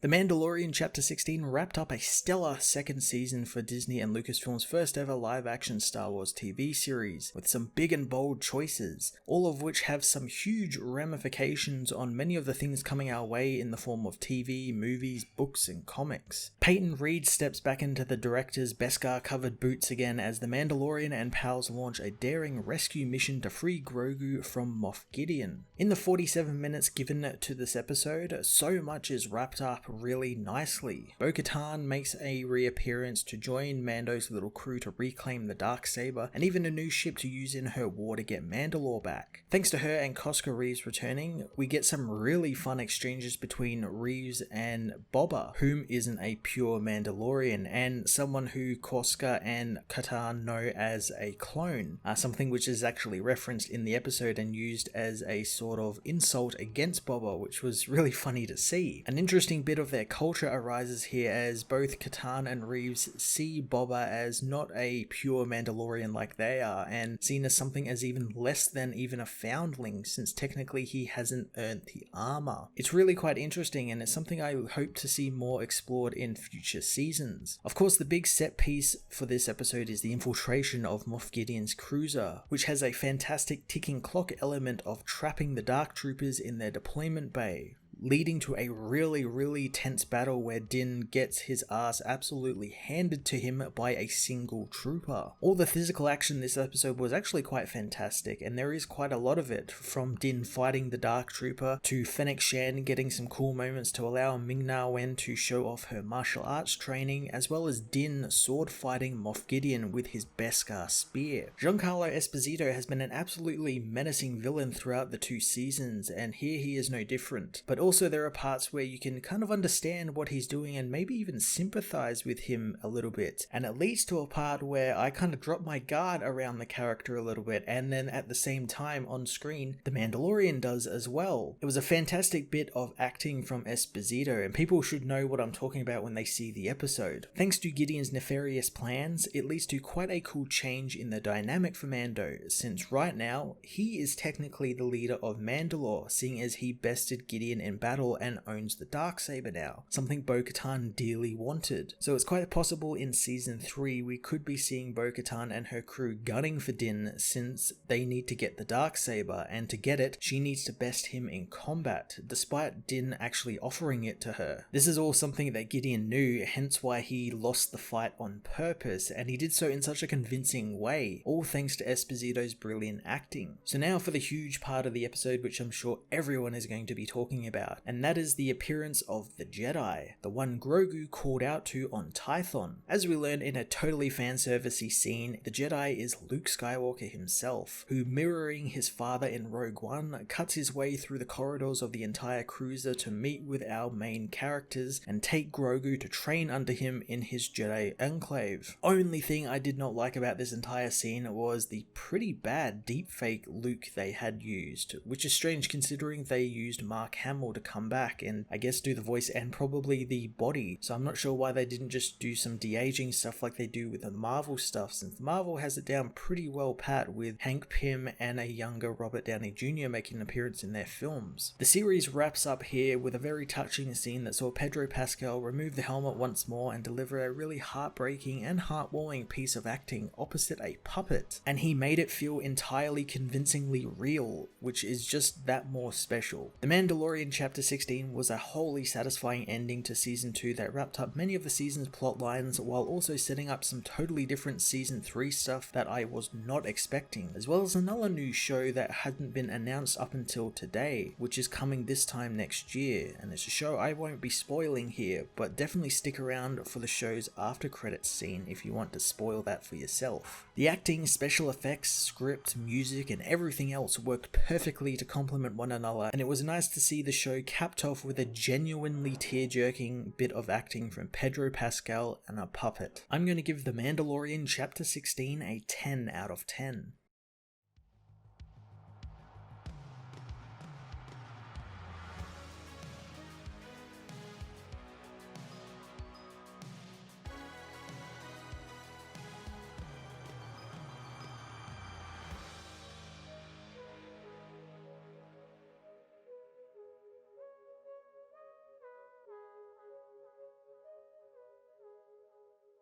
The Mandalorian Chapter 16 wrapped up a stellar second season for Disney and Lucasfilm's first ever live-action Star Wars TV series, with some big and bold choices, all of which have some huge ramifications on many of the things coming our way in the form of TV, movies, books, and comics. Peyton Reed steps back into the director's Beskar-covered boots again as the Mandalorian and pals launch a daring rescue mission to free Grogu from Moff Gideon. In the 47 minutes given to this episode, so much is wrapped up really nicely. Bo-Katan makes a reappearance to join Mando's little crew to reclaim the Darksaber, and even a new ship to use in her war to get Mandalore back. Thanks to her and Cosca Reeves returning, we get some really fun exchanges between Reeves and Boba, whom isn't a pure Mandalorian, and someone who Cosca and Katan know as a clone, something which is actually referenced in the episode and used as a sort of insult against Boba, which was really funny to see. An interesting bit of their culture arises here as both Katan and Reeves see Boba as not a pure Mandalorian like they are, and seen as something as even less than even a foundling, since technically he hasn't earned the armor. It's really quite interesting, and it's something I hope to see more explored in future seasons. Of course, the big set piece for this episode is the infiltration of Moff Gideon's cruiser, which has a fantastic ticking clock element of trapping the Dark Troopers in their deployment bay, leading to a really tense battle where Din gets his ass absolutely handed to him by a single trooper. All the physical action this episode was actually quite fantastic, and there is quite a lot of it, from Din fighting the Dark Trooper to Fennec Shan getting some cool moments to allow Ming-Na Wen to show off her martial arts training, as well as Din sword fighting Moff Gideon with his Beskar spear. Giancarlo Esposito has been an absolutely menacing villain throughout the two seasons, and here he is no different. But also there are parts where you can kind of understand what he's doing and maybe even sympathize with him a little bit. And it leads to a part where I kind of drop my guard around the character a little bit, and then at the same time on screen, the Mandalorian does as well. It was a fantastic bit of acting from Esposito, and people should know what I'm talking about when they see the episode. Thanks to Gideon's nefarious plans, it leads to quite a cool change in the dynamic for Mando, since right now, he is technically the leader of Mandalore, seeing as he bested Gideon in battle and owns the Darksaber now, something Bo-Katan dearly wanted. So it's quite possible in season 3 we could be seeing Bo-Katan and her crew gunning for Din, since they need to get the Darksaber, and to get it, she needs to best him in combat, despite Din actually offering it to her. This is all something that Gideon knew, hence why he lost the fight on purpose, and he did so in such a convincing way, all thanks to Esposito's brilliant acting. So now for the huge part of the episode which I'm sure everyone is going to be talking about, and that is the appearance of the Jedi, the one Grogu called out to on Tython. As we learn in a totally fanservice-y scene, the Jedi is Luke Skywalker himself, who, mirroring his father in Rogue One, cuts his way through the corridors of the entire cruiser to meet with our main characters and take Grogu to train under him in his Jedi enclave. Only thing I did not like about this entire scene was the pretty bad deepfake Luke they had used, which is strange considering they used Mark Hamill to come back and I guess do the voice and probably the body, so I'm not sure why they didn't just do some de-aging stuff like they do with the Marvel stuff, since Marvel has it down pretty well pat with Hank Pym and a younger Robert Downey Jr. making an appearance in their films. The series wraps up here with a very touching scene that saw Pedro Pascal remove the helmet once more and deliver a really heartbreaking and heartwarming piece of acting opposite a puppet, and he made it feel entirely convincingly real, which is just that more special. The Mandalorian Chapter 16 was a wholly satisfying ending to Season 2 that wrapped up many of the season's plot lines while also setting up some totally different Season 3 stuff that I was not expecting, as well as another new show that hadn't been announced up until today, which is coming this time next year, and it's a show I won't be spoiling here, but definitely stick around for the show's after credits scene if you want to spoil that for yourself. The acting, special effects, script, music, and everything else worked perfectly to complement one another, and it was nice to see the show capped off with a genuinely tear-jerking bit of acting from Pedro Pascal and a puppet. I'm going to give The Mandalorian Chapter 16 a 10 out of 10.